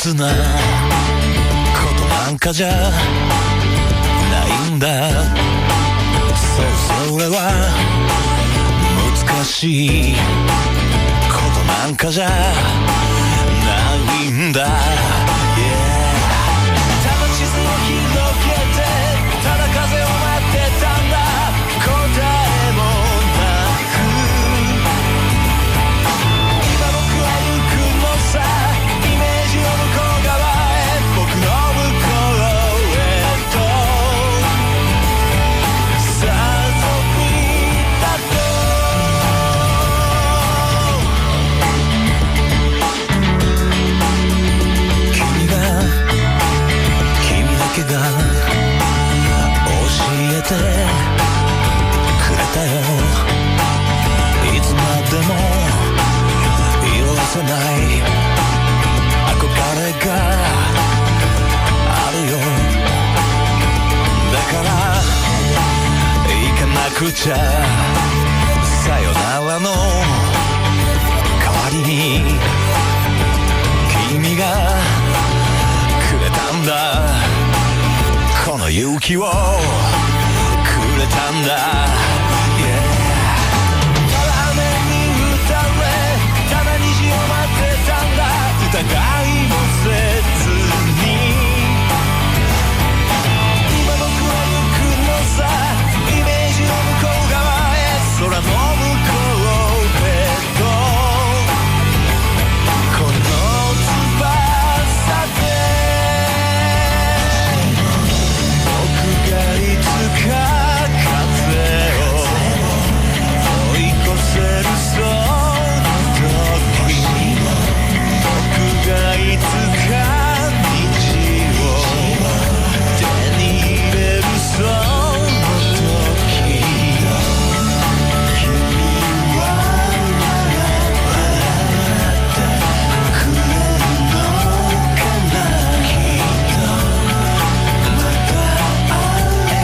切なことなんかじゃないんだ。そうそれは難しいことなんかじゃないんだ、ただ地図を広げてただ風を待ってたんだ。答えもなく今僕は行くのさ、イメージの向こう側へ、僕の向こうへとさあ遠くにだと君だけが教えてくれたよ。いつまでも色褪せない憧れがあるよ。だから行かなくちゃ、さよならの代わりに君がくれたんだ、この勇気をくれたんだ、ただ雨に打たれただ虹を待ってたんだ、疑いもせずに今僕は行くのさ、イメージの向こう側へ、空の向こうへとこの翼で僕がいつか風を追い越せるその時、僕がいつか道を手に入れるその時、君は笑ってくれるのかな、きっとまた会えるか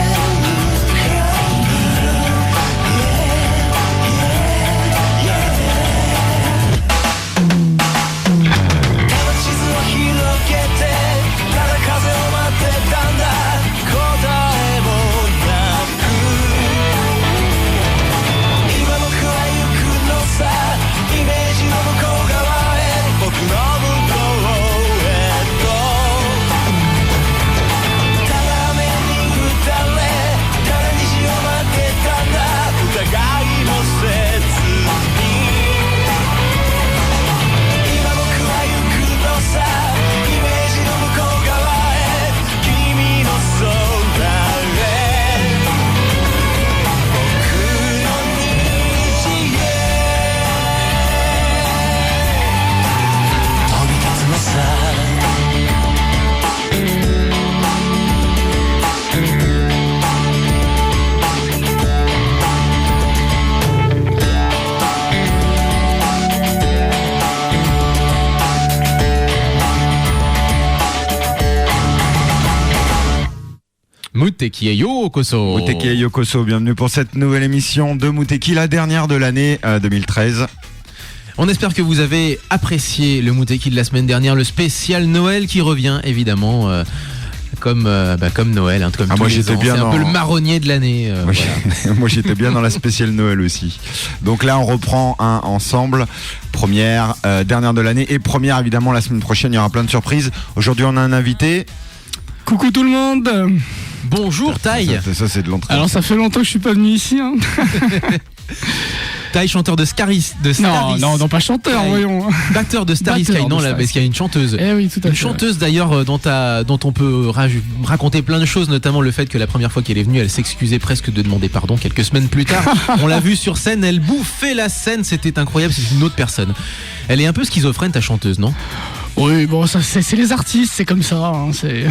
ただ地図を広げてただ風を待ってたんだ、答えもなく今僕は行くのさ、イメージの向こう側へ、僕の向こうへとただ雨に打たれただ虹を待ってたんだ、疑いもせずに今僕は行くのさ、イメージの向こう側へ、君の空へ、僕の虹へ飛び立つのさ。Muteki et Yokoso. Muteki et Yokoso, bienvenue pour cette nouvelle émission de Muteki, la dernière de l'année 2013. On espère que vous avez apprécié le Muteki de la semaine dernière, le spécial Noël qui revient évidemment comme Noël, hein, comme tous moi les j'étais ans. bien C'est un dans... peu le marronnier de l'année. Moi j'étais bien dans la spéciale Noël aussi. Donc là on reprend ensemble. Première, dernière de l'année et première évidemment la semaine prochaine, il y aura plein de surprises. Aujourd'hui on a un invité. Coucou tout le monde. Bonjour Taï. Ça c'est de l'entrée. Alors ça fait longtemps que je suis pas venu ici. Hein. Taï, chanteur de Starry. Non, pas chanteur, Sky. voyons. Batteur de Starry Sky, non, là, parce qu'il y a une chanteuse. Eh oui, tout à fait. Une chanteuse d'ailleurs dont on peut raconter plein de choses, notamment le fait que la première fois qu'elle est venue, elle s'excusait presque de demander pardon quelques semaines plus tard. On l'a vue sur scène, elle bouffait la scène, c'était incroyable, c'est une autre personne. Elle est un peu schizophrène, ta chanteuse, non ? Oui, bon, ça, c'est les artistes, c'est comme ça. Hein, c'est...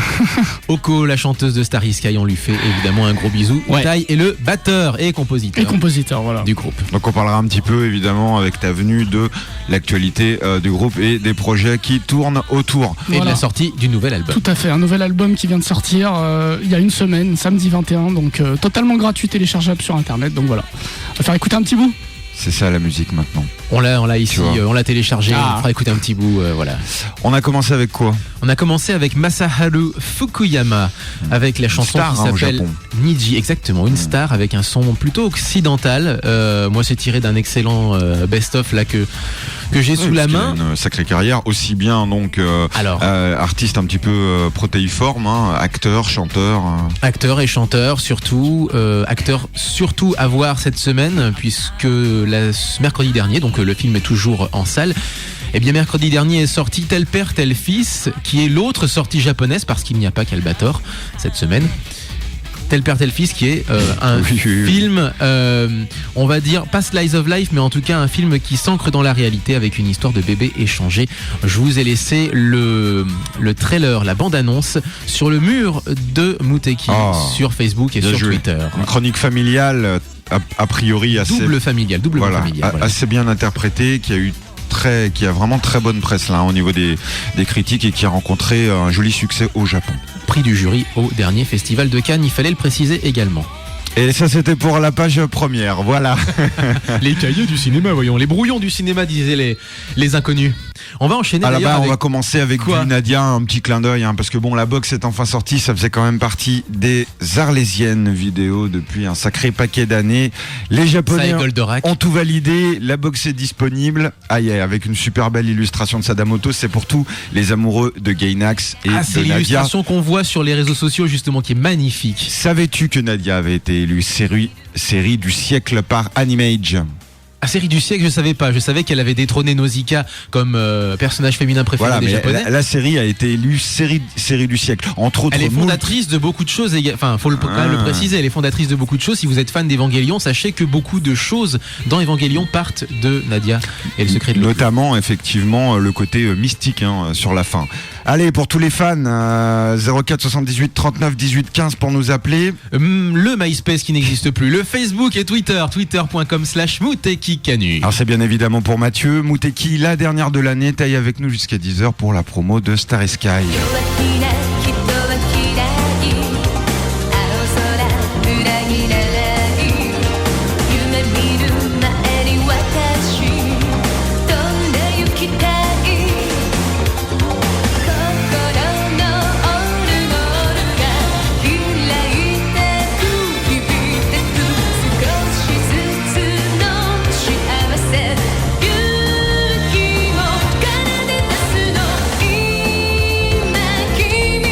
Oko, la chanteuse de Starry Sky, on lui fait évidemment un gros bisou. Ouais. Tai est le batteur et compositeur, voilà. Du groupe. Donc on parlera un petit peu évidemment avec ta venue de l'actualité du groupe et des projets qui tournent autour. Et de la sortie du nouvel album. Tout à fait, un nouvel album qui vient de sortir il y a une semaine, samedi 21, donc totalement gratuit, téléchargeable sur internet. Donc voilà, on va faire écouter un petit bout. C'est ça la musique maintenant. On l'a ici, Tu vois. on l'a téléchargé, Ah. on fera écouter un petit bout, voilà. On a commencé avec quoi? On a commencé avec Masaharu Fukuyama, avec la chanson star, qui hein, au s'appelle Japon. Niji, exactement, une star avec un son plutôt occidental. Moi, c'est tiré d'un excellent best-of là que j'ai sous Oui, la parce qu'il main. a une sacrée carrière, aussi bien donc Alors. artiste un petit peu protéiforme, hein, acteur, chanteur. Acteur et chanteur surtout, acteur surtout à voir cette semaine puisque mercredi dernier, donc le film est toujours en salle. Eh bien mercredi dernier est sorti Tel Père Tel Fils, qui est l'autre sortie japonaise parce qu'il n'y a pas qu'Albator cette semaine. Tel Père Tel Fils qui est un Oui, oui, oui. film, on va dire pas slice of life, mais en tout cas un film qui s'ancre dans la réalité avec une histoire de bébé échangé. Je vous ai laissé le trailer, la bande-annonce sur le mur de Muteki Oh, sur Facebook et bien sur joué. Twitter. Une chronique familiale, a priori assez, Double familial. voilà, Voilà. assez bien interprétée, qui a vraiment très bonne presse là, au niveau des critiques et qui a rencontré un joli succès au Japon. Prix du jury au dernier festival de Cannes, il fallait le préciser également. Et ça c'était pour la page première, voilà. Les cahiers du cinéma, voyons, les brouillons du cinéma, disaient les inconnus. On va enchaîner À la d'ailleurs base, avec... on va commencer avec Quoi du Nadia, un petit clin d'œil, hein, parce que bon, la box est enfin sortie, ça faisait quand même partie des Arlésiennes vidéo depuis un sacré paquet d'années. Les Ça Japonais et Goldorak. ont tout validé, la box est disponible. Avec une super belle illustration de Sadamoto, c'est pour tous les amoureux de Gainax et C'est de Nadia. l'illustration qu'on voit sur les réseaux sociaux justement qui est magnifique. Savais-tu que Nadia avait été élue série du siècle par Animage? La série du siècle, je savais pas. Je savais qu'elle avait détrôné Nausicaa comme personnage féminin préféré Voilà, des mais Japonais. la série a été élue série du siècle. Entre autres, Elle est moult- fondatrice de beaucoup de choses. Enfin, faut quand même le préciser. Elle est fondatrice de beaucoup de choses. Si vous êtes fan d'Evangelion, sachez que beaucoup de choses dans Evangelion partent de Nadia et le secret de l'eau. Notamment, effectivement, le côté mystique hein, sur la fin. Allez, pour tous les fans, 04 78 39 18 15 pour nous appeler. Le MySpace qui n'existe plus, le Facebook et Twitter, twitter.com/MutekiCanu. Alors c'est bien évidemment pour Mathieu. Muteki, la dernière de l'année, taille avec nous jusqu'à 10h pour la promo de Star and Sky. 「人は嫌い」「青空裏切らない」「夢見る前に私飛んで行きたい」「心のオルゴールが開いてく響いてく」「少しずつの幸せ」「勇気を奏で出すの」「今君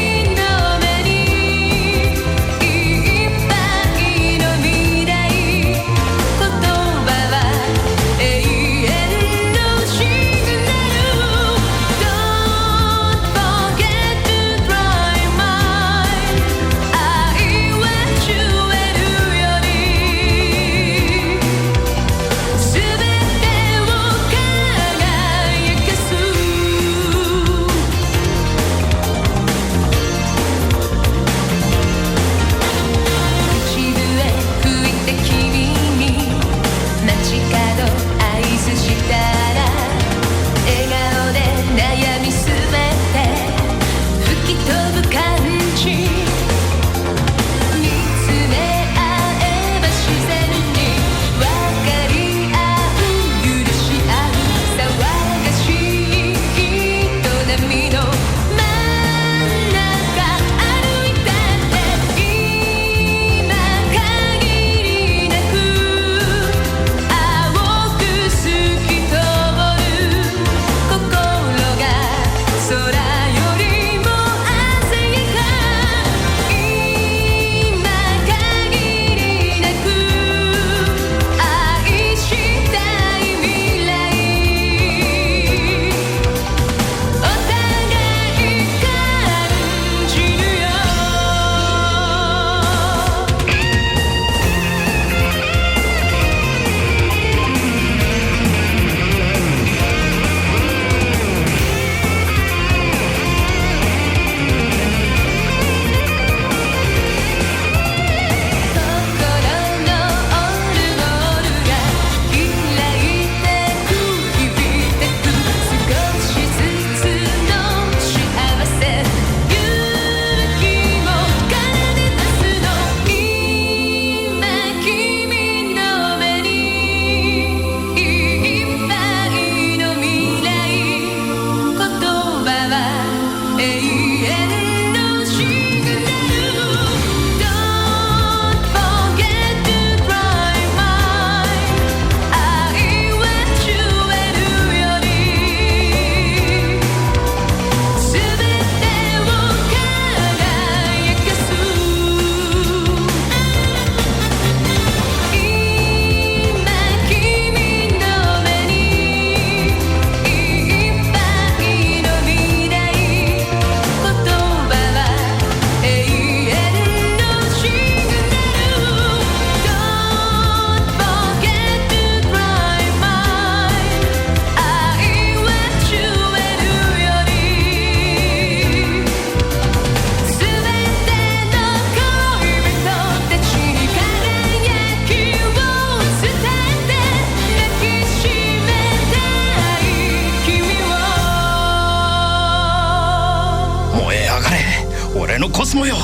俺のコスモよ、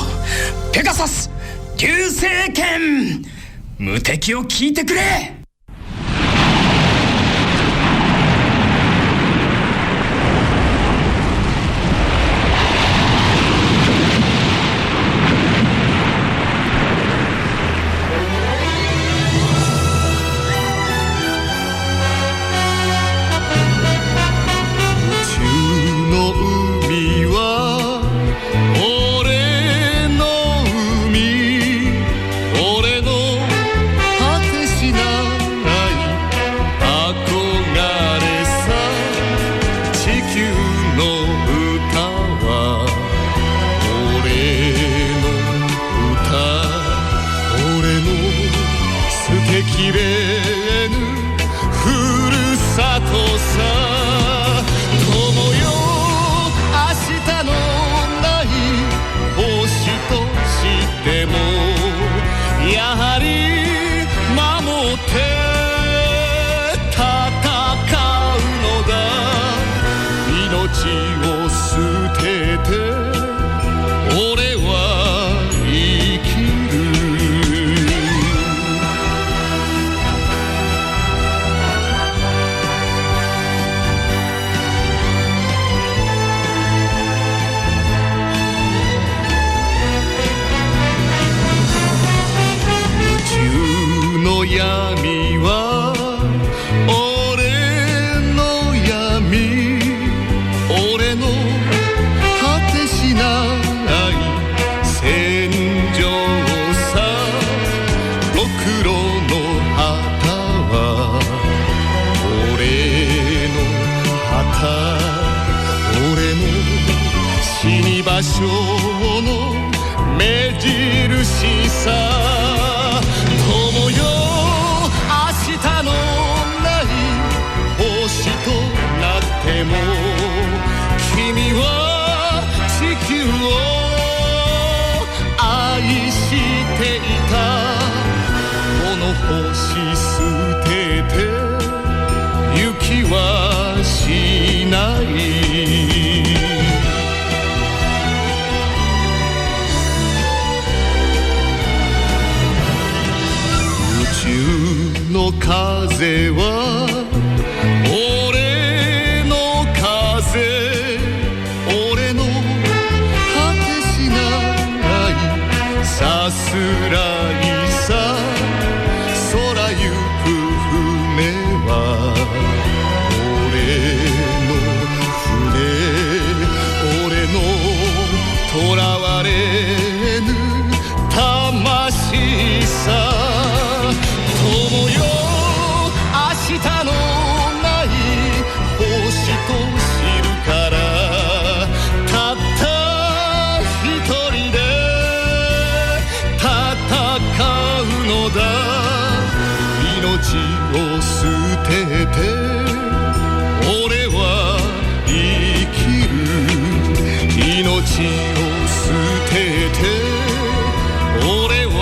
ペガサス流星剣、無敵を聞いてくれ。風は俺の風、俺の果てしないさすらいさ、空ゆく船は俺の船、俺の囚われぬ魂さ。友よ明日のない星と知るから、たった一人で戦うのだ。命を捨てて俺は生きる、命を捨てて俺は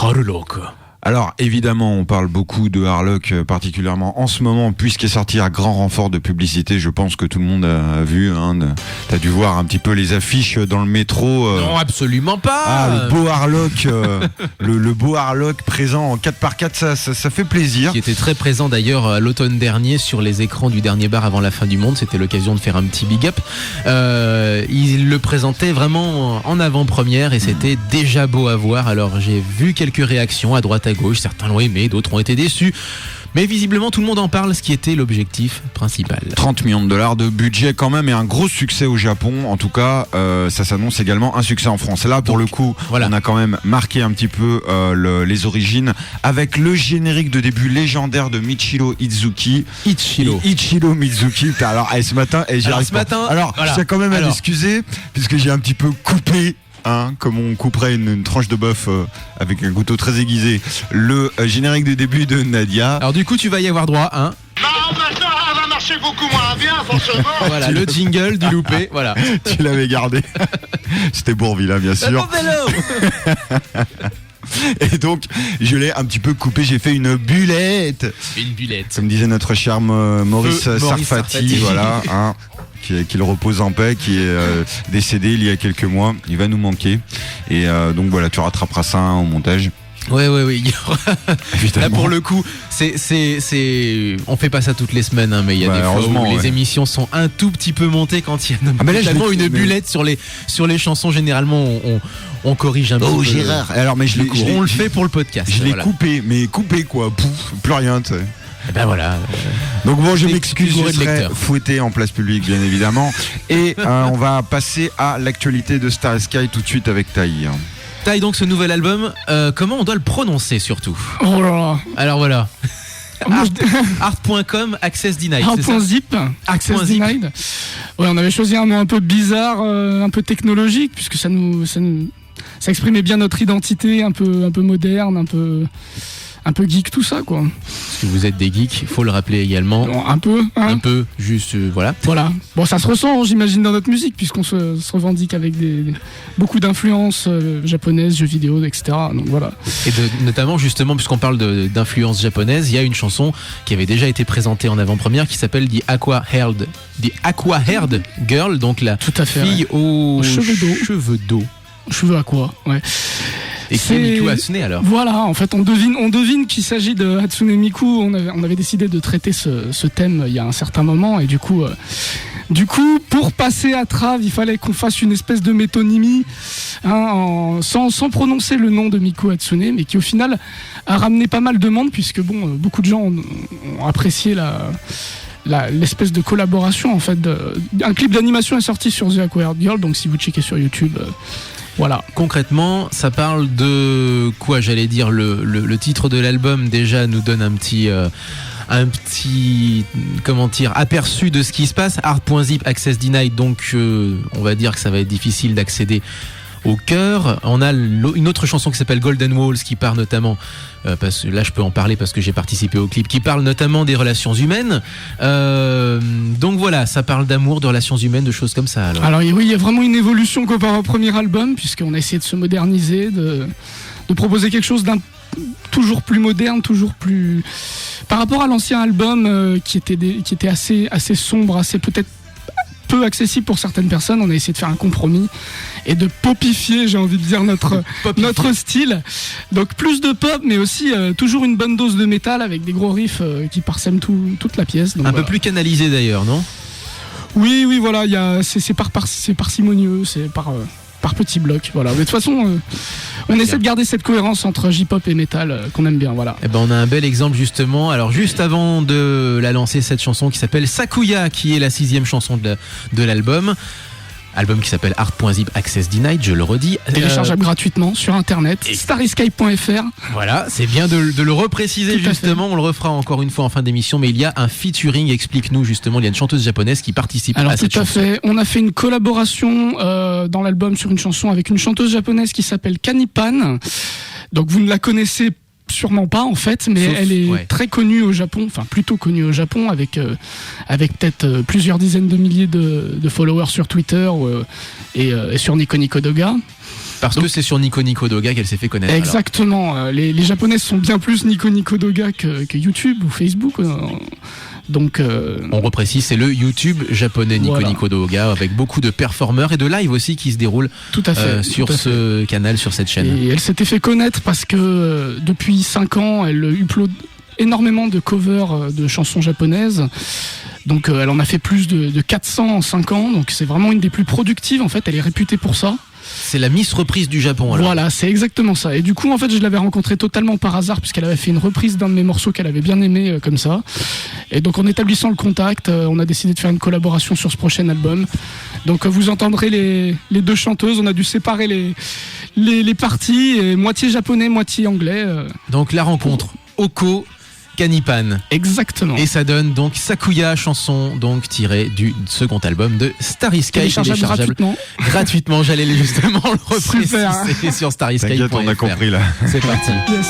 Harlock. Alors évidemment on parle beaucoup de Harlock particulièrement en ce moment puisqu'il est sorti à grand renfort de publicité. Je pense que tout le monde a vu, t'as dû voir un petit peu les affiches dans le métro. Non, absolument pas. Ah, le beau Harlock, le beau Harlock présent en 4x4, ça fait plaisir. Qui était très présent d'ailleurs l'automne dernier sur les écrans du dernier bar avant la fin du monde. C'était l'occasion de faire un petit big up. Il le présentait vraiment en avant-première et c'était déjà beau à voir. Alors j'ai vu quelques réactions à droite à gauche, certains l'ont aimé, d'autres ont été déçus. Mais visiblement tout le monde en parle, ce qui était l'objectif principal. 30 millions de dollars de budget quand même et un gros succès au Japon. En tout cas, ça s'annonce également un succès en France. Là, pour le coup, voilà. On a quand même marqué un petit peu les origines avec le générique de début légendaire de Michiro Izuki. Ichiro Mizuki. Alors, ce matin, Alors, voilà. Je tiens quand même à m'excuser puisque j'ai un petit peu coupé. Comme on couperait une tranche de bœuf avec un couteau très aiguisé, le générique de début de Nadia. Alors du coup tu vas y avoir droit, Non, maintenant elle va marcher beaucoup moins bien forcément. Voilà, le jingle du loupé, voilà. Tu l'avais gardé. C'était Bourvil, bien sûr. Et donc, je l'ai un petit peu coupé, j'ai fait une bullette. Une bullette. Comme disait notre cher Maurice Sarfati, voilà, hein, qu'il repose en paix, qui est décédé il y a quelques mois. Il va nous manquer. Et donc voilà, tu rattraperas ça au montage. Ouais. Là pour le coup, on fait pas ça toutes les semaines, hein, mais il y a des fois où les émissions sont un tout petit peu montées quand il y a notamment une bullette sur les chansons. Généralement, on corrige un peu. Oh Gérard. Alors mais on le fait pour le podcast. Je l'ai coupé, mais coupé quoi, pouf, plus rien. Tu sais. Et ben voilà. Donc bon, je m'excuse, je serai fouetté en place publique, bien évidemment. Et on va passer à l'actualité de Star Sky tout de suite avec Taï. Taï, donc ce nouvel album, comment on doit le prononcer surtout? Oh là là. Alors voilà. Art.com, Access Denied. Art.zip, Access Denied. Ouais, on avait choisi un nom un peu bizarre, un peu technologique, puisque ça exprimait bien notre identité, un peu moderne, un peu geek, tout ça, quoi. Parce que vous êtes des geeks, il faut le rappeler également. Bon, un peu, juste, voilà. Voilà. Bon, ça se ressent, j'imagine, dans notre musique, puisqu'on se revendique avec beaucoup d'influences japonaises, jeux vidéo, etc. Donc voilà. Et notamment, justement, puisqu'on parle d'influences japonaises, il y a une chanson qui avait déjà été présentée en avant-première qui s'appelle The Aqua Haired Girl, donc la fille aux cheveux d'eau. Cheveux à quoi, ouais. Et qui est Miku Hatsune alors. Voilà, en fait on devine qu'il s'agit de Hatsune Miku. On avait décidé de traiter ce thème il y a un certain moment et du coup pour passer à trave il fallait qu'on fasse une espèce de métonymie sans prononcer le nom de Miku Hatsune, mais qui au final a ramené pas mal de monde, puisque beaucoup de gens ont apprécié l'espèce de collaboration en fait. Un clip d'animation est sorti sur The Aqua Haired Girl, donc si vous checkez sur YouTube, voilà. Concrètement, ça parle de quoi? J'allais dire le titre de l'album déjà nous donne un petit aperçu de ce qui se passe. Art.zip, Access Denied, donc on va dire que ça va être difficile d'accéder au cœur. On a une autre chanson qui s'appelle Golden Walls, qui parle notamment, parce que là je peux en parler parce que j'ai participé au clip, qui parle notamment des relations humaines. Donc voilà, ça parle d'amour, de relations humaines, de choses comme ça. Alors oui, il y a vraiment une évolution comparé au premier album, puisqu'on a essayé de se moderniser, de proposer quelque chose toujours plus moderne, toujours plus... Par rapport à l'ancien album qui était assez sombre, assez peut-être peu accessible pour certaines personnes, on a essayé de faire un compromis et de popifier, j'ai envie de dire, notre style. Donc plus de pop, mais aussi toujours une bonne dose de métal avec des gros riffs qui parsèment toute la pièce. Donc, peu plus canalisé d'ailleurs, non? Oui, voilà, c'est parcimonieux, c'est par petits blocs, voilà. Mais de toute façon, on essaie de garder cette cohérence entre J-pop et métal qu'on aime bien, voilà. Et on a un bel exemple justement. Alors juste avant de la lancer, cette chanson qui s'appelle Sakuya, qui est la 6e chanson de l'album. Album qui s'appelle Art.zip, Access Denied, je le redis. Téléchargeable gratuitement sur internet, staryscape.fr. Voilà, c'est bien de le repréciser justement, on le refera encore une fois en fin d'émission, mais il y a un featuring, explique-nous justement, il y a une chanteuse japonaise qui participe à cette chanson. Tout à fait, on a fait une collaboration dans l'album sur une chanson avec une chanteuse japonaise qui s'appelle Kanipan. Donc vous ne la connaissez sûrement pas en fait, mais elle est très connue au Japon, enfin plutôt connue au Japon, avec peut-être plusieurs dizaines de milliers de followers sur Twitter et sur Nico Nico Doga. Parce que c'est sur Nico Nico Doga qu'elle s'est fait connaître. Exactement, les Japonaises sont bien plus Nico Nico Doga que YouTube ou Facebook. Donc, on reprécise, c'est le YouTube japonais Nico Nico Doga, avec beaucoup de performeurs et de live aussi qui se déroulent sur ce canal, sur cette chaîne. Et elle s'était fait connaître parce que depuis 5 ans, elle upload énormément de covers de chansons japonaises. Donc elle en a fait plus de 400 en 5 ans, donc c'est vraiment une des plus productives en fait, elle est réputée pour ça. C'est la Miss Reprise du Japon alors. Voilà, c'est exactement ça. Et du coup en fait je l'avais rencontrée totalement par hasard, puisqu'elle avait fait une reprise d'un de mes morceaux qu'elle avait bien aimé comme ça. Et donc en établissant le contact, on a décidé de faire une collaboration sur ce prochain album. Donc vous entendrez les deux chanteuses, on a dû séparer les parties, et moitié japonais, moitié anglais. Donc la rencontre, Oko, Kanipan. Exactement. Et ça donne donc Sakuya, chanson donc tirée du second album de Starry Sky, téléchargeable gratuitement. J'allais justement le repréciser sur starrysky.fr. T'inquiète, on a compris là. C'est parti. Yes.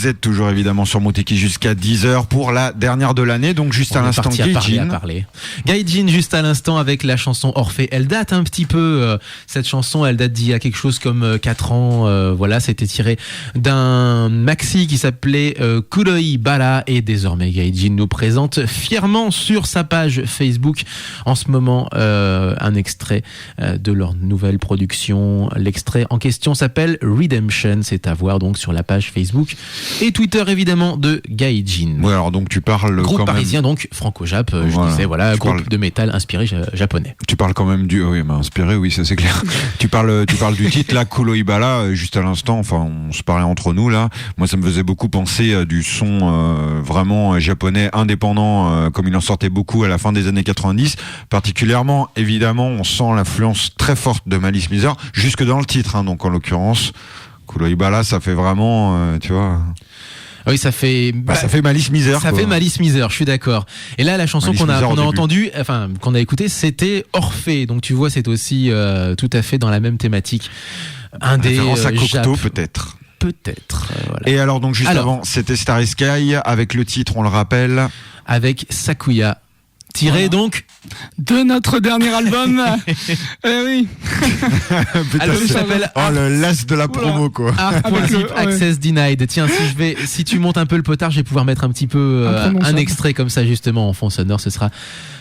Vous êtes toujours évidemment sur Moteki jusqu'à 10h pour la dernière de l'année. Donc juste à l'instant, Gaijin. Gaijin juste à l'instant avec la chanson Orphée. Elle date un petit peu, cette chanson, elle date d'il y a quelque chose comme 4 ans. Voilà, c'était tiré d'un maxi qui s'appelait Kuroi Bara, et désormais Gaijin nous présente fièrement sur sa page Facebook en ce moment un extrait de leur nouvelle production. L'extrait en question s'appelle Redemption. C'est à voir donc sur la page Facebook et Twitter évidemment de Gaijin. Ouais, alors donc tu parles groupe quand parisien même... donc franco-jap, je disais voilà, groupe de métal inspiré japonais. Tu parles quand même du... Oui, inspiré, oui, ça c'est clair. tu parles du titre là, Kuroi Bara, juste à l'instant, enfin on se parlait entre nous là, moi ça me faisait beaucoup penser du son vraiment japonais indépendant, comme il en sortait beaucoup à la fin des années 90, particulièrement évidemment on sent l'influence très forte de Malice Mizer, jusque dans le titre, donc en l'occurrence Kuroi Bara, ça fait vraiment, tu vois... Oui, ça fait ça fait Malice Mizer. Ça fait Malice Mizer, je suis d'accord. Et là, la chanson qu'on a entendue, enfin qu'on a écoutée, c'était Orphée. Donc tu vois, c'est aussi tout à fait dans la même thématique. Un des à Cocteau peut-être. Voilà. Et alors donc juste avant, c'était Starry Sky avec le titre, on le rappelle, avec Sakuya. Tiré donc de notre dernier album. Oui. Album qui s'appelle le las de la promo quoi. Art.zip Access Denied. Tiens, si tu montes un peu le potard, je vais pouvoir mettre un petit peu un extrait comme ça justement en fond sonore. Ce sera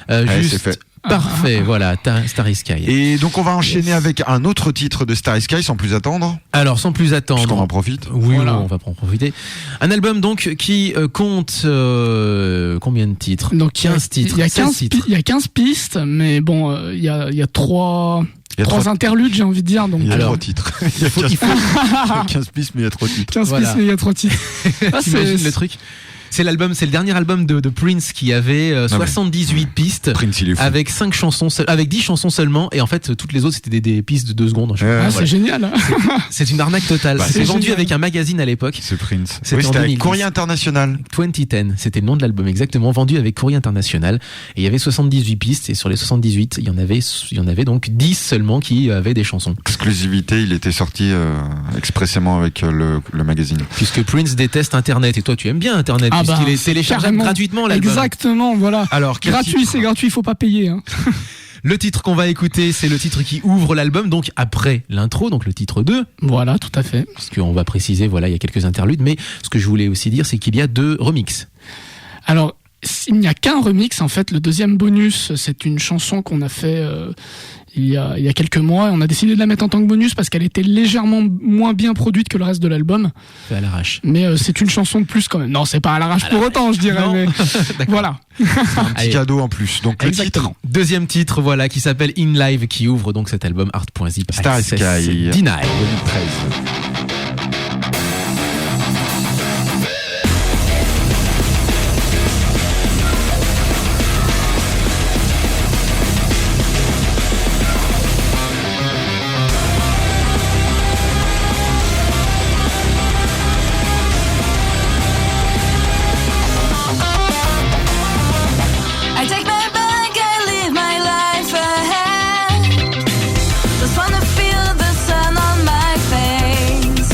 juste fait. Parfait, voilà, Starry Sky. Et donc on va enchaîner avec un autre titre de Starry Sky sans plus attendre. Alors sans plus attendre. Parce qu'on en profite. Oui, voilà. On va en profiter. Un album donc qui compte combien de titres? Donc 15 titres. Il y a 15 pistes, mais bon, il y a trois interludes, j'ai envie de dire. Donc, il y a trop de titres. Il y a 15 pistes, mais il y a trop de titres. 15 pistes, mais il y a trop de titres. T'imagines le truc? C'est le dernier album de Prince qui avait 78 pistes avec 5 chansons, avec 10 chansons seulement, et en fait toutes les autres c'était des pistes de 2 secondes. C'est génial. C'est une arnaque totale. C'était vendu avec un magazine à l'époque. C'est Prince. C'était avec Courrier International. 2010, c'était le nom de l'album exactement, vendu avec Courrier International. Et il y avait 78 pistes, et sur les 78, il y en avait donc 10 seulement qui avaient des chansons. Exclusivité, il était sorti expressément avec le magazine. Puisque Prince déteste Internet, et toi tu aimes bien Internet. Puisqu'il est téléchargeable gratuitement l'album. Exactement, voilà. Alors, c'est gratuit, il faut pas payer. Le titre qu'on va écouter, c'est le titre qui ouvre l'album, donc après l'intro, donc le titre 2. Voilà, tout à fait. Parce qu'on va préciser, voilà, il y a quelques interludes, mais ce que je voulais aussi dire, c'est qu'il y a 2 remixes. Alors, il n'y a qu'un remix, en fait. Le deuxième bonus, c'est une chanson qu'on a fait il y a quelques mois. On a décidé de la mettre en tant que bonus parce qu'elle était légèrement moins bien produite que le reste de l'album. C'est à l'arrache. Mais c'est une chanson de plus quand même. Non, c'est pas à l'arrache pour autant, je dirais. Mais voilà. C'est un petit cadeau en plus. Donc le titre. Deuxième titre, voilà, qui s'appelle In Live, qui ouvre donc cet album Art.zip Starry Sky Denied 2013. Just wanna feel the sun on my face.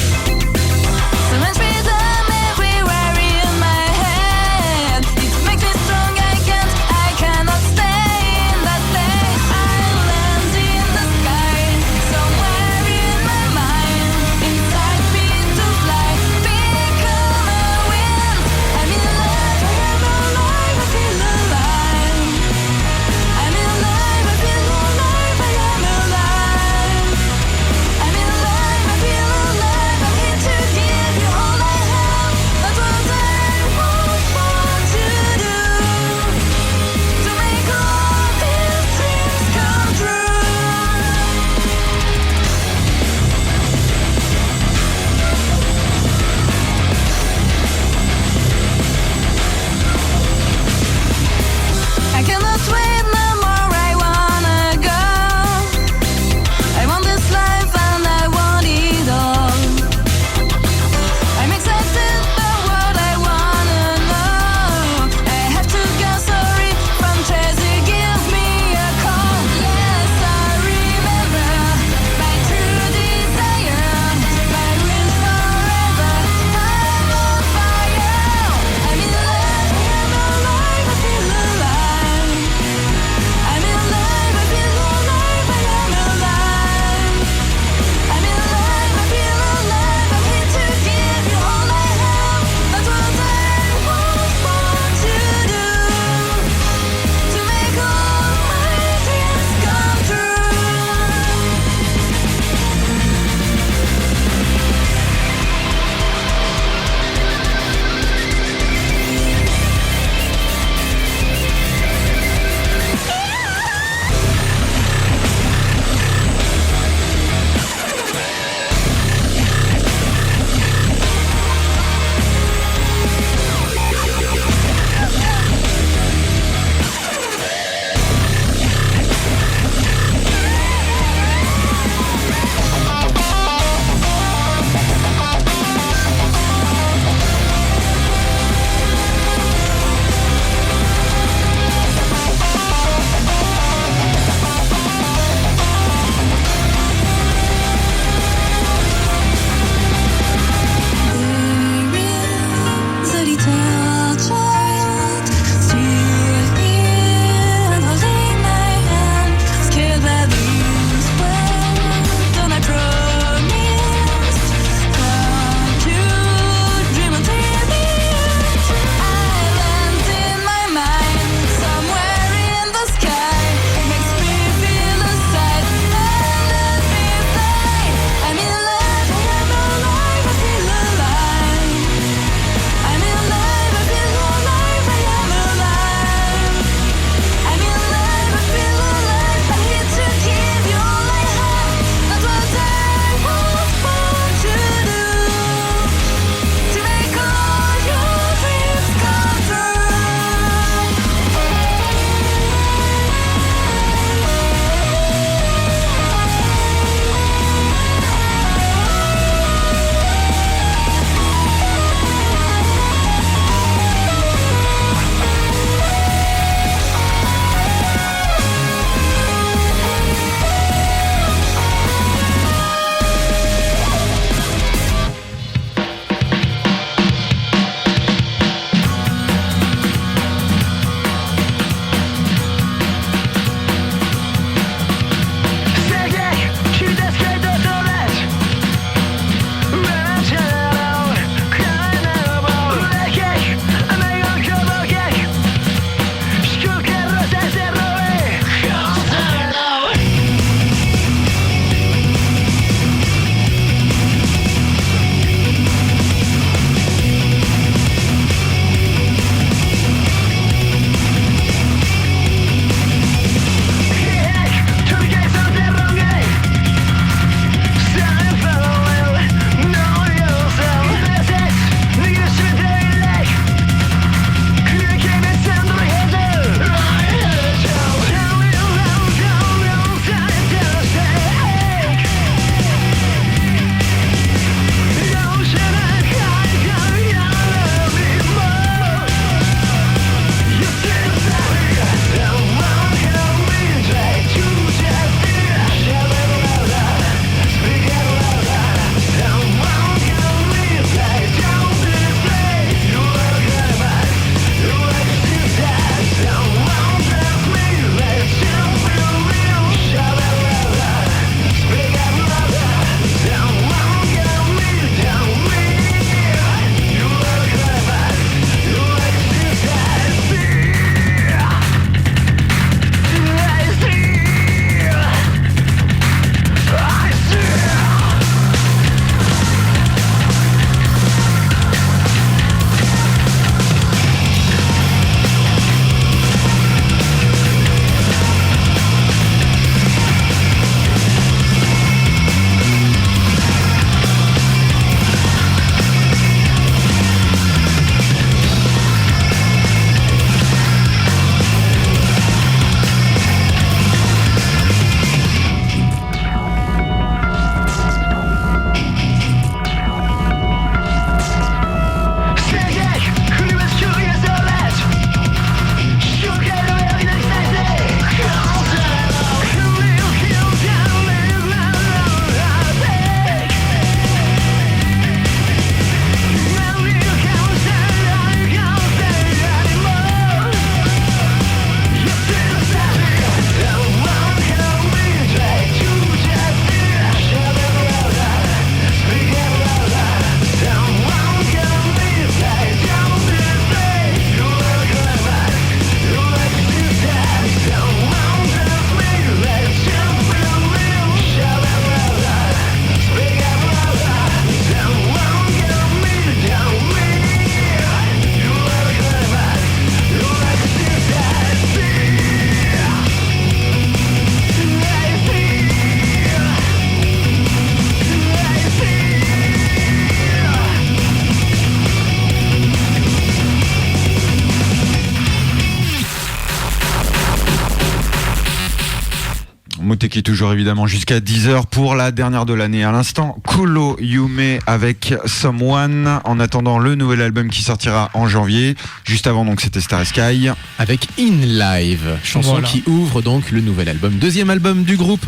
Moteki toujours évidemment jusqu'à 10h pour la dernière de l'année. À l'instant, Kulo Yume avec Someone. En attendant le nouvel album qui sortira en janvier. Juste avant donc c'était Star Sky. Avec In Live, chanson qui ouvre donc le nouvel album. Deuxième album du groupe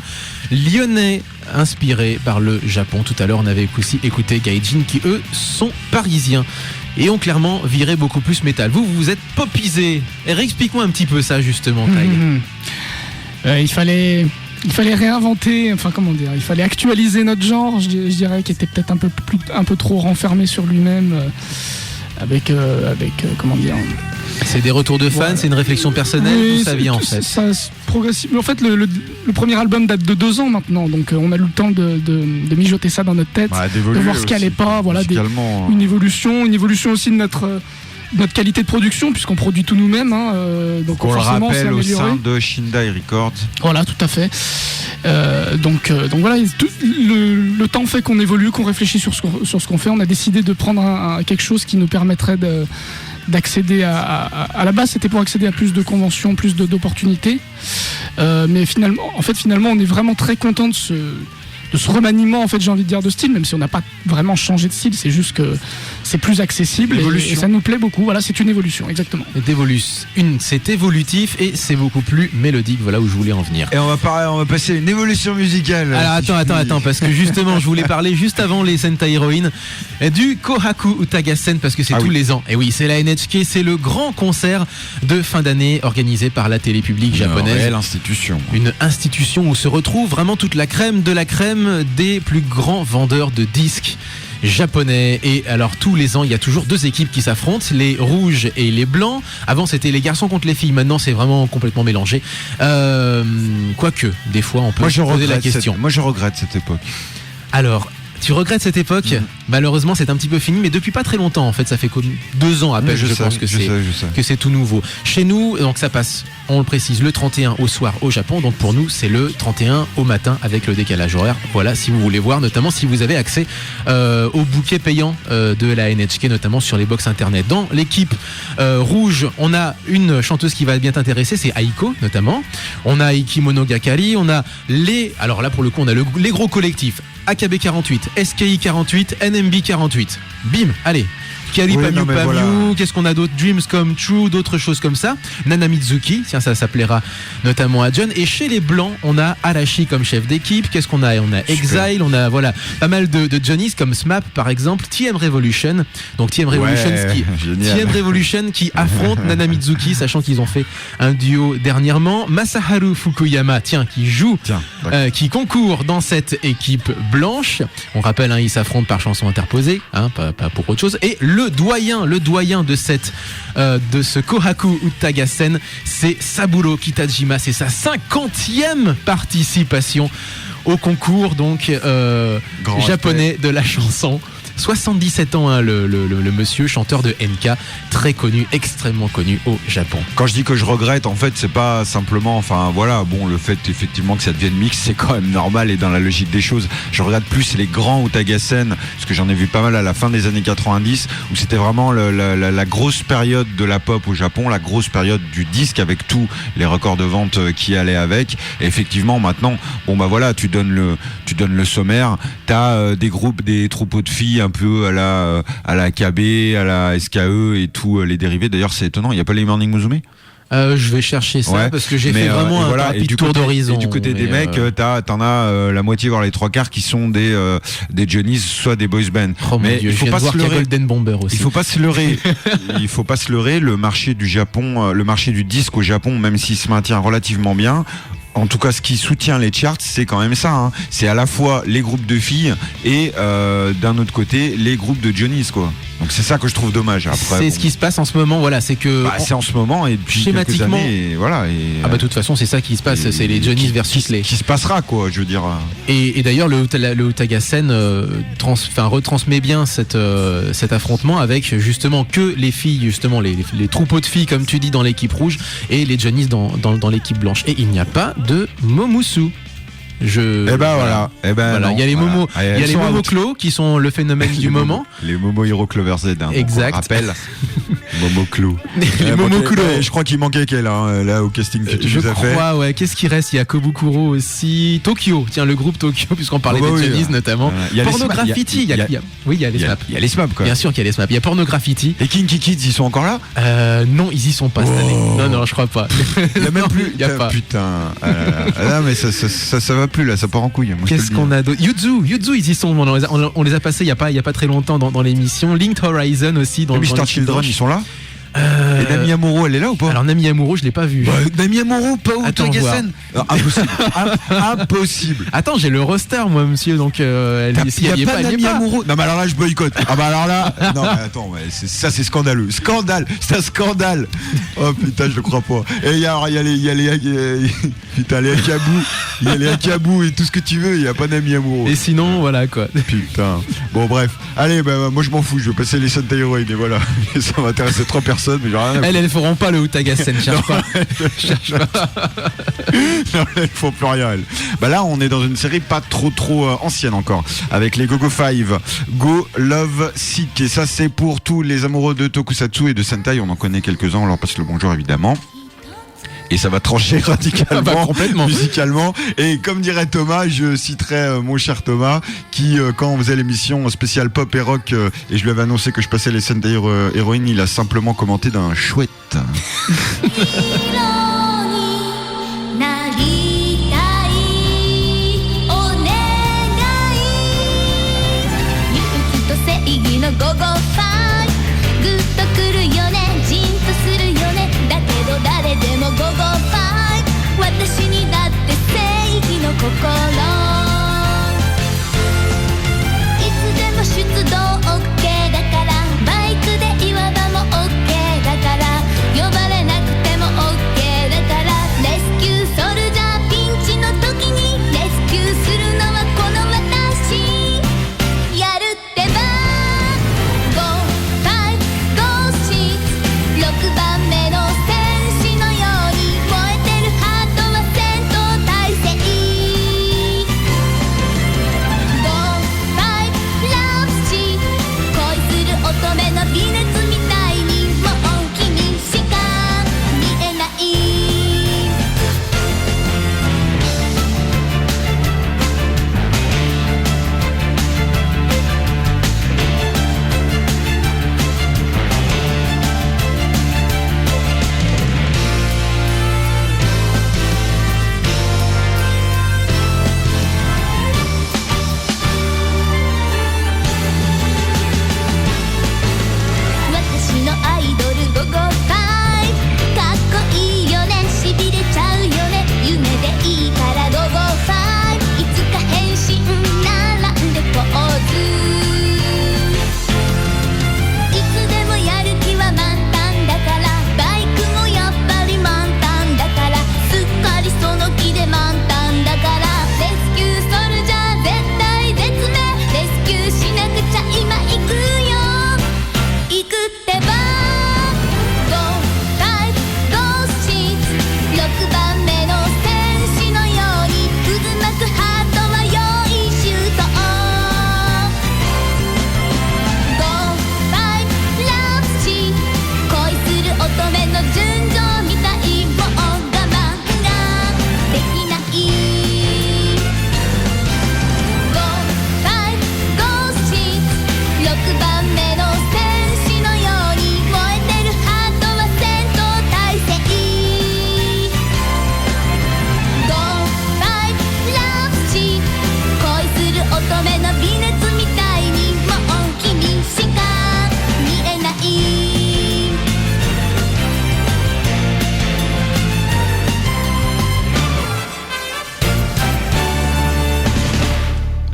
lyonnais, inspiré par le Japon. Tout à l'heure on avait aussi écouté Gaijin qui eux sont parisiens et ont clairement viré beaucoup plus métal. Vous êtes popisé. Explique-moi un petit peu ça justement, Tai. Il fallait réinventer, enfin comment dire, il fallait actualiser notre genre, je dirais, qui était peut-être un peu trop renfermé sur lui-même, avec comment dire. C'est des retours de fans, c'est une réflexion personnelle, oui, d'où ça vient en fait. Ça progressivement. En fait, le premier album date de 2 ans maintenant, donc on a eu le temps de mijoter ça dans notre tête, de voir ce qui allait pas, voilà, une évolution aussi de notre qualité de production, puisqu'on produit tout nous-mêmes, donc on forcément le rappelle c'est au amélioré. sein de Shindai Records. Voilà, tout à fait. Donc voilà, le temps fait qu'on évolue, qu'on réfléchit sur ce qu'on fait. On a décidé de prendre quelque chose qui nous permettrait d'accéder à la base, c'était pour accéder à plus de conventions, plus d'opportunités. Mais finalement, on est vraiment très content de ce remaniement, en fait, j'ai envie de dire, de style, même si on n'a pas vraiment changé de style, c'est juste que c'est plus accessible et ça nous plaît beaucoup. Voilà, c'est une évolution, exactement. C'est évolutif et c'est beaucoup plus mélodique, voilà où je voulais en venir. Et on va passer à une évolution musicale. Alors attends, parce que justement, je voulais parler juste avant les Sentai Heroine du Kohaku Utagasen, parce que c'est tous les ans. Et oui, c'est la NHK, c'est le grand concert de fin d'année organisé par la télé publique japonaise. Une réelle institution. Une institution où se retrouve vraiment toute la crème de la crème des plus grands vendeurs de disques japonais. Et alors tous les ans il y a toujours 2 équipes qui s'affrontent, les rouges et les blancs. Avant c'était les garçons contre les filles, maintenant c'est vraiment complètement mélangé, quoique des fois on peut se poser la question. Moi je regrette cette époque. Alors tu regrettes cette époque? Malheureusement c'est un petit peu fini, mais depuis pas très longtemps en fait, ça fait comme 2 ans à peine, je pense que c'est tout nouveau. Chez nous, donc ça passe, on le précise, le 31 au soir au Japon, donc pour nous c'est le 31 au matin avec le décalage horaire. Voilà, si vous voulez voir, notamment si vous avez accès au bouquet payant de la NHK, notamment sur les box internet. Dans l'équipe rouge, on a une chanteuse qui va bien t'intéresser, c'est Aiko notamment. On a Ikimono Gakari, on a alors là pour le coup on a les gros collectifs AKB 48, SKI 48, NMB 48. Bim, allez. Kali Pamyu Pamyu, qu'est-ce qu'on a d'autre? Dreams Come True, d'autres choses comme ça. Nana Mizuki, tiens, ça plaira notamment à John. Et chez les blancs, on a Arashi comme chef d'équipe. Qu'est-ce qu'on a? On a Exile, on a pas mal de Johnny's comme SMAP par exemple. TM Revolution, donc TM Revolution qui affronte Nana Mizuki, sachant qu'ils ont fait un duo dernièrement. Masaharu Fukuyama, qui concourt dans cette équipe blanche. On rappelle, ils s'affrontent par chanson interposée, pas pour autre chose. Et le doyen de ce Kohaku Utagasen, c'est Saburo Kitajima. C'est sa 50e participation au concours donc japonais de la chanson. 77 ans, le monsieur, chanteur de NK, très connu, extrêmement connu au Japon. Quand je dis que je regrette, en fait, c'est pas simplement, le fait effectivement que ça devienne mix, c'est quand même normal et dans la logique des choses. Je regarde plus les grands Utagasen, parce que j'en ai vu pas mal à la fin des années 90, où c'était vraiment la grosse période de la pop au Japon, la grosse période du disque avec tous les records de vente qui allaient avec. Et effectivement, maintenant, tu donnes le sommaire, t'as des groupes, des troupeaux de filles un peu à la KB, à la SKE et tous les dérivés. D'ailleurs, c'est étonnant, il n'y a pas les Morning Musume? Je vais chercher ça parce que j'ai fait vraiment un rapide tour d'horizon. Et du côté des mecs, t'en as la moitié voire les 3/4 qui sont des Johnny's, soit des boys band. Mais il faut pas se leurrer. Golden Bomber aussi. Il faut pas se leurrer. Il faut pas se leurrer. Le marché du Japon, le marché du disque au Japon, même s'il se maintient relativement bien. En tout cas, ce qui soutient les charts, c'est quand même ça. C'est à la fois les groupes de filles et d'un autre côté les groupes de Johnny's, quoi. Donc c'est ça que je trouve dommage. Après, c'est ce qui se passe en ce moment. Voilà, c'est que c'est en ce moment et depuis quelques années. De toute façon, c'est ça qui se passe. C'est les Johnny's versus les. Qui se passera, quoi. Je veux dire. Et d'ailleurs, le Utagasen retransmet bien cet affrontement avec justement que les filles, justement les troupeaux de filles, comme tu dis, dans l'équipe rouge et les Johnny's dans l'équipe blanche. Et il n'y a pas de Momusu. Eh ben voilà. Voilà, il y a les Momo, voilà. il y a les Momoclo qui sont le phénomène du moment. Les Momo Hero Clover Z. Exact. Rappel. Momoclo. Les Momoclo. Je crois qu'il manquait qu'elle là au casting que tu Je nous as fait. crois, ouais. Qu'est-ce qui reste? Il y a Kobukuro aussi, Tokyo. Tiens, le groupe Tokyo, puisqu'on parlait Oh bah des oui, Chinese notamment. Il y a les Pornograffiti. Oui, il y a les SMAP. Il y a les SMAP quoi. Bien sûr qu'il y a les SMAP. Il y a Pornograffiti. Et Kinky Kids, ils sont encore là? Non, ils y sont pas cette année. Non, je crois pas. Il y a même plus. Il y a pas. Putain. Là, mais ça va plus là, ça part en couille. Qu'est-ce qu'on a d'autre? Yuzu, ils y sont. On les a passés il y a pas très longtemps dans l'émission. Linked Horizon aussi dans Mr. Children, ils sont là? Et Nami Amuro, elle est là ou pas? Alors Nami Amuro, je l'ai pas vu. Nami Amuro, pas au Attends, Togasen. Impossible. Impossible. Attends, j'ai le roster moi monsieur, donc si elle y est pas, elle y est pas. Amuro. Non mais alors là je boycotte. Ah bah alors là, non mais attends, ça c'est scandaleux. Scandale, c'est un scandale. Oh putain, je le crois pas. Et il y a les putain les Akabou, il y a les Akabou et tout ce que tu veux, il y a pas Nami Amuro. Et sinon voilà quoi. Putain. Bon bref, allez moi je m'en fous, je vais passer les Sentai Heroine et voilà. Ça m'intéresse trop personne. Mais elles feront pas le Utagasen, cherche pas. Non, elles font plus rien elles. Bah là on est dans une série pas trop ancienne encore, avec les Go-Go 5, Go Love Sick, et ça c'est pour tous les amoureux de Tokusatsu et de Sentai. On en connaît quelques-uns, on leur passe le bonjour évidemment. Et ça va trancher radicalement, complètement, musicalement. Et comme dirait Thomas, je citerai mon cher Thomas, qui quand on faisait l'émission spéciale pop et rock, et je lui avais annoncé que je passais les Sentai Héroïnes, il a simplement commenté d'un chouette.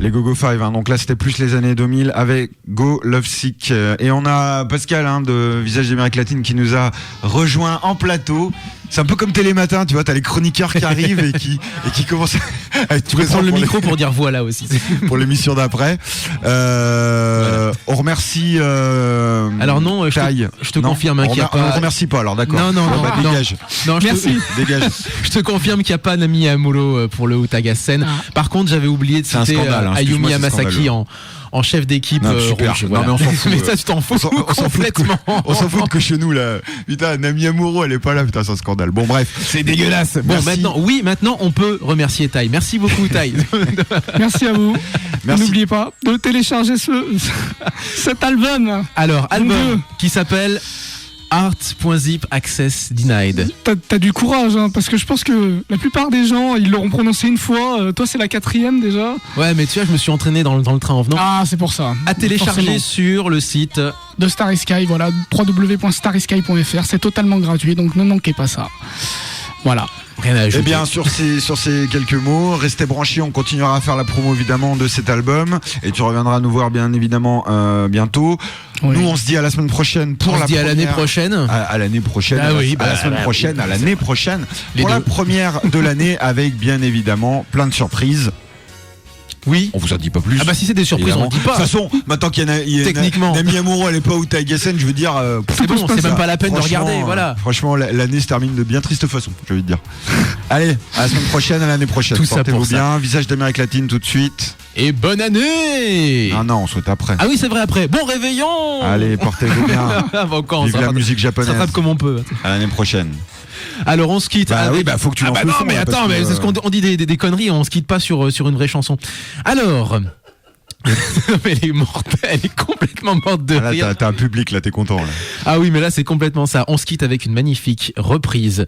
Les Go-Go 5, donc là c'était plus les années 2000 avec Go Love Sick. Et on a Pascal de Visage d'Amérique Latine qui nous a rejoint en plateau. C'est un peu comme Télématin, tu vois, t'as les chroniqueurs qui arrivent et qui commencent à être Tu peux présents prendre le pour micro pour dire voilà aussi. pour l'émission d'après. On remercie. Alors non, je te Non, confirme qu'il n'y a on pas. remercie pas. Alors d'accord. Non, Dégage. Non, Merci. Dégage. Je te confirme qu'il n'y a pas Nami Amuro pour le Utagasen. Par contre, j'avais oublié de C'est un citer scandale, hein, Ayumi excuse-moi, c'est Hamasaki scandaleux. en chef d'équipe. Non, super. rouge, Non, voilà. mais on s'en fout. Mais ça, tu t'en fous On s'en fout complètement. On s'en fout que chez nous là. Putain, Nami Amuro, elle est pas là. Putain, c'est un scandale. Bon, bref. C'est dégueulasse. Bon, Merci. maintenant, on peut remercier Tai. Merci beaucoup, Tai. Merci à vous. Merci. N'oubliez pas de télécharger cet album. Alors, album Dieu. qui s'appelle Art.zip Access Denied. T'as du courage, hein, parce que je pense que la plupart des gens, ils l'auront prononcé une fois. Toi, c'est la 4e déjà. Ouais, mais tu vois, je me suis entraîné dans le train en venant. Ah, c'est pour ça. À télécharger Forcément. sur le site. De Starry Sky, voilà, www.starrysky.fr. C'est totalement gratuit, donc ne manquez pas ça. Voilà. Rien à ajouter. Eh bien, sur ces quelques mots, restez branchés. On continuera à faire la promo évidemment de cet album et tu reviendras nous voir bien évidemment bientôt. Oui. Nous, on se dit à la semaine prochaine pour On la se dit à première. l'année prochaine. À l'année prochaine, Ah oui, à la bah, semaine bah, prochaine, oui, à l'année prochaine, Les pour la deux. première de l'année avec bien évidemment plein de surprises. Oui. On vous en dit pas plus. Ah bah si c'est des surprises, on évidemment. ne dit pas. De toute façon, maintenant qu'il y a Techniquement. Nami Amuro, elle est pas Utagasen, je veux dire. C'est bon, c'est même pas la peine de Franchement, regarder, voilà. Franchement, l'année se termine de bien triste façon, je vais te dire. Allez, à la semaine prochaine, à l'année prochaine. Tout ça Portez-vous pour ça. bien. Visage d'Amérique latine tout de suite. Et bonne année. Ah non, on souhaite après. Ah oui, c'est vrai après. Bon réveillon. Allez, portez-vous bien. Ah, bon, encore, on Vive la s'attrape- musique on japonaise. s'attrape comme on peut. À l'année prochaine. Alors on se quitte. Bah avec- oui, bah faut que tu ah lances bah le non, son, mais là, attends, parce mais que, c'est ce qu'on on dit des conneries, on se quitte pas sur une vraie chanson. Alors. Mais elle est morte, elle est complètement morte de Ah, là, rire. t'as un public, là, t'es content. Là. Ah oui, mais là c'est complètement ça. On se quitte avec une magnifique reprise.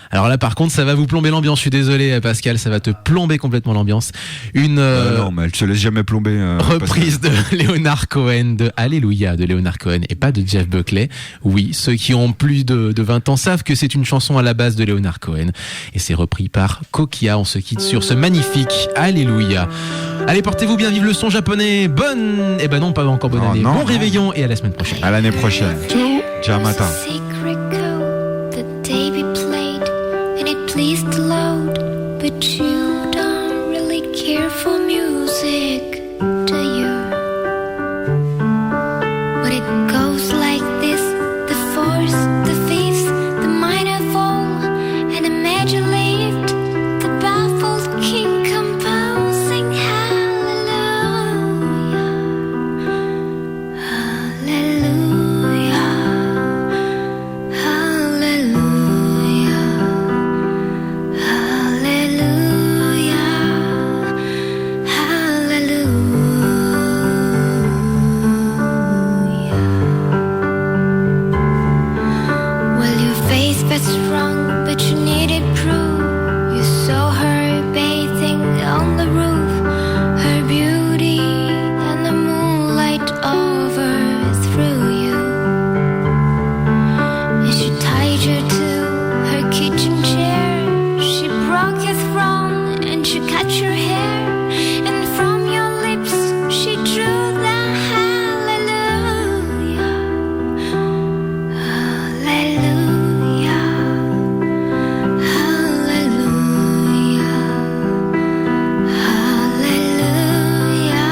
Alors là par contre ça va vous plomber l'ambiance, je suis désolé Pascal, ça va te plomber complètement l'ambiance. Une Non, mais elle se laisse jamais plomber. reprise de Leonard Cohen, de Alléluia de Leonard Cohen et pas de Jeff Buckley. Oui, ceux qui ont plus de 20 ans savent que c'est une chanson à la base de Leonard Cohen et c'est repris par Kokia. On se quitte sur ce magnifique Alléluia. Allez, portez-vous bien, vive le son japonais. Bonne, eh ben non, pas encore bonne Oh année. non, Bon non. réveillon et à la semaine prochaine. À l'année prochaine. Ciao matin. Secret code that Davey played, and it pleased to load. But you don't really care for music, do you? But it goes like this: the fourth, the fifth, the minor fall, and a major lift. The baffled king composing hallelujah, hallelujah. Hallelujah, hallelujah, hallelujah. Well, your faith was strong, but you needed proof. You saw her bathing on the roof, her beauty and the moonlight overthrew you. And she tied you to her kitchen chair. She broke your throne and she cut your hair. And from your lips she drew the hallelujah. Hallelujah. Hallelujah.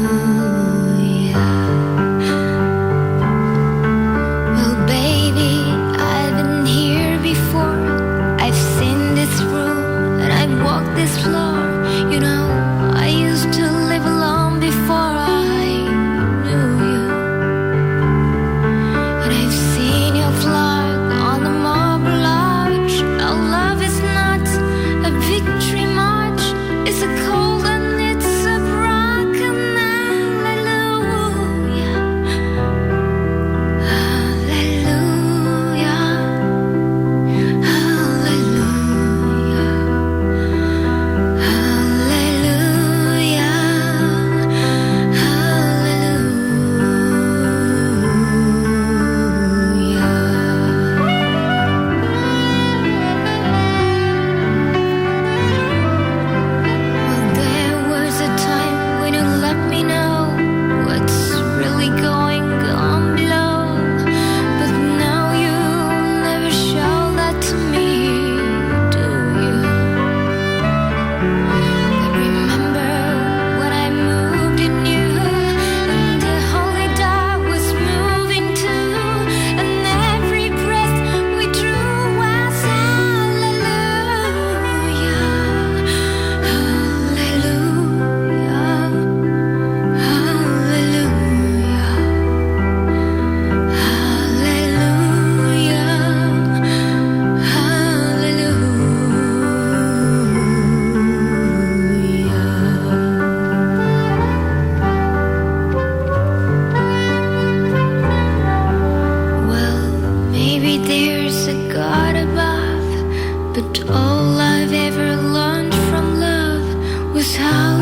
Hallelujah. Well, baby, I've been here before. Maybe there's a God above, but all I've ever learned from love was how